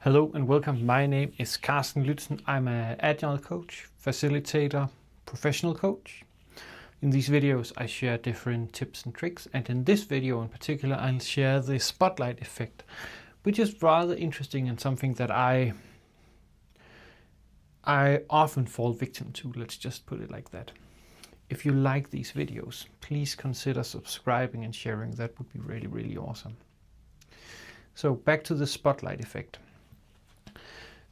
Hello and welcome. My name is Carsten Lützen. I'm an agile coach, facilitator, professional coach. In these videos I share different tips and tricks, and in this video in particular I'll share the spotlight effect, which is rather interesting and something that I often fall victim to. Let's just put it like that. If you like these videos, please consider subscribing and sharing. That would be really, really awesome. So back to the spotlight effect.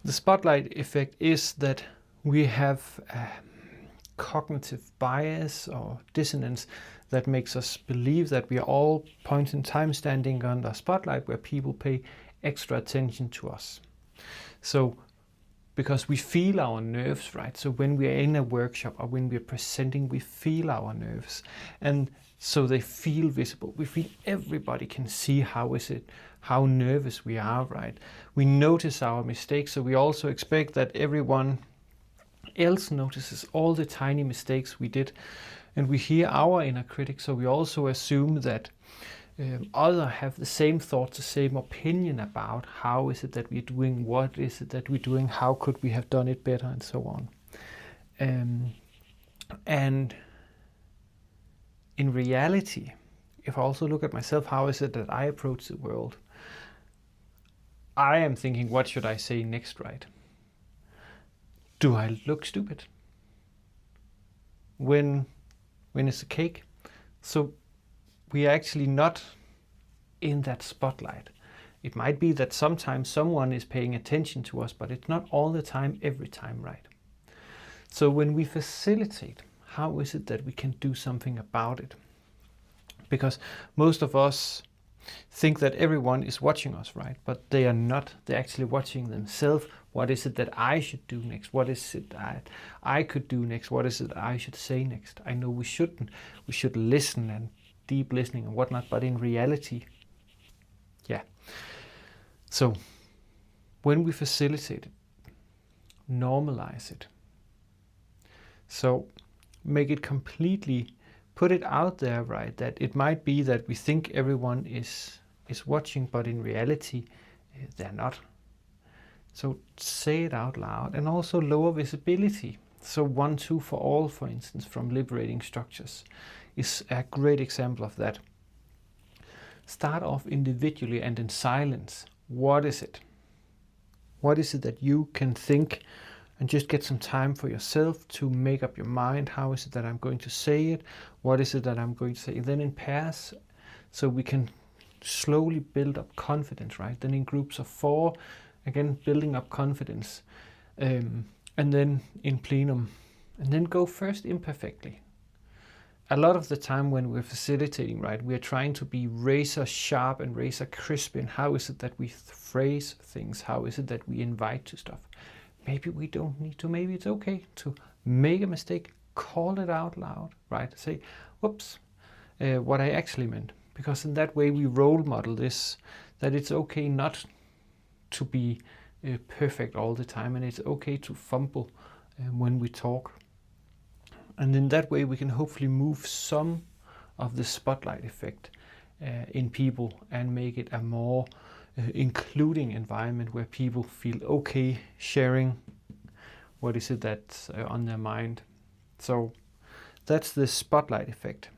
The spotlight effect is that we have a cognitive bias or dissonance that makes us believe that we are all points in time standing under a spotlight where people pay extra attention to us. So because we feel our nerves, right? So when we are in a workshop or when we are presenting, we feel our nerves, and so they feel visible. We feel everybody can see how nervous we are, right? We notice our mistakes, so we also expect that everyone else notices all the tiny mistakes we did, and we hear our inner critic, so we also assume that others have the same thoughts, the same opinion about how is it that we're doing, what is it that we're doing, how could we have done it better, and so on. And in reality, if I also look at myself, how is it that I approach the world? I am thinking, what should I say next, right? Do I look stupid? When is the cake? So we are actually not in that spotlight. It might be that sometimes someone is paying attention to us, but it's not all the time, every time, right? So when we facilitate, how is it that we can do something about it? Because most of us think that everyone is watching us, right? But they are not. They're actually watching themselves. What is it that I should do next? What is it that I could do next? What is it I should say next? I know we shouldn't. We should listen and deep listening and whatnot, but in reality, yeah. So when we facilitate it, normalize it. So make it completely, put it out there, right? That it might be that we think everyone is watching, but in reality, they're not. So say it out loud, and also lower visibility. So 1, 2 for all, for instance, from Liberating Structures is a great example of that. Start off individually and in silence. What is it? What is it that you can think, and just get some time for yourself to make up your mind. How is it that I'm going to say it? What is it that I'm going to say? And then in pairs, so we can slowly build up confidence, right? Then in groups of 4, again, building up confidence. And then in plenum. And then go first imperfectly. A lot of the time when we're facilitating, right, we're trying to be razor sharp and razor crisp in how is it that we phrase things? How is it that we invite to stuff? Maybe we don't need to. Maybe it's okay to make a mistake, call it out loud, right? Say, whoops, what I actually meant. Because in that way we role model this, that it's okay not to be perfect all the time, and it's okay to fumble when we talk. And in that way we can hopefully move some of the spotlight effect in people and make it a more including environment where people feel okay sharing what is it that's on their mind. So that's the spotlight effect,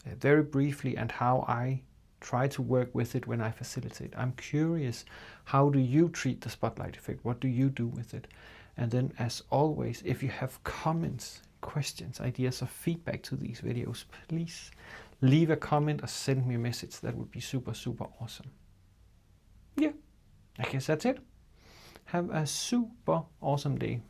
very briefly, and how I try to work with it when I facilitate. I'm curious, how do you treat the spotlight effect? What do you do with it? And then, as always, if you have comments, questions, ideas, or feedback to these videos, please leave a comment or send me a message. That would be super, super awesome. Yeah, I guess that's it. Have a super awesome day.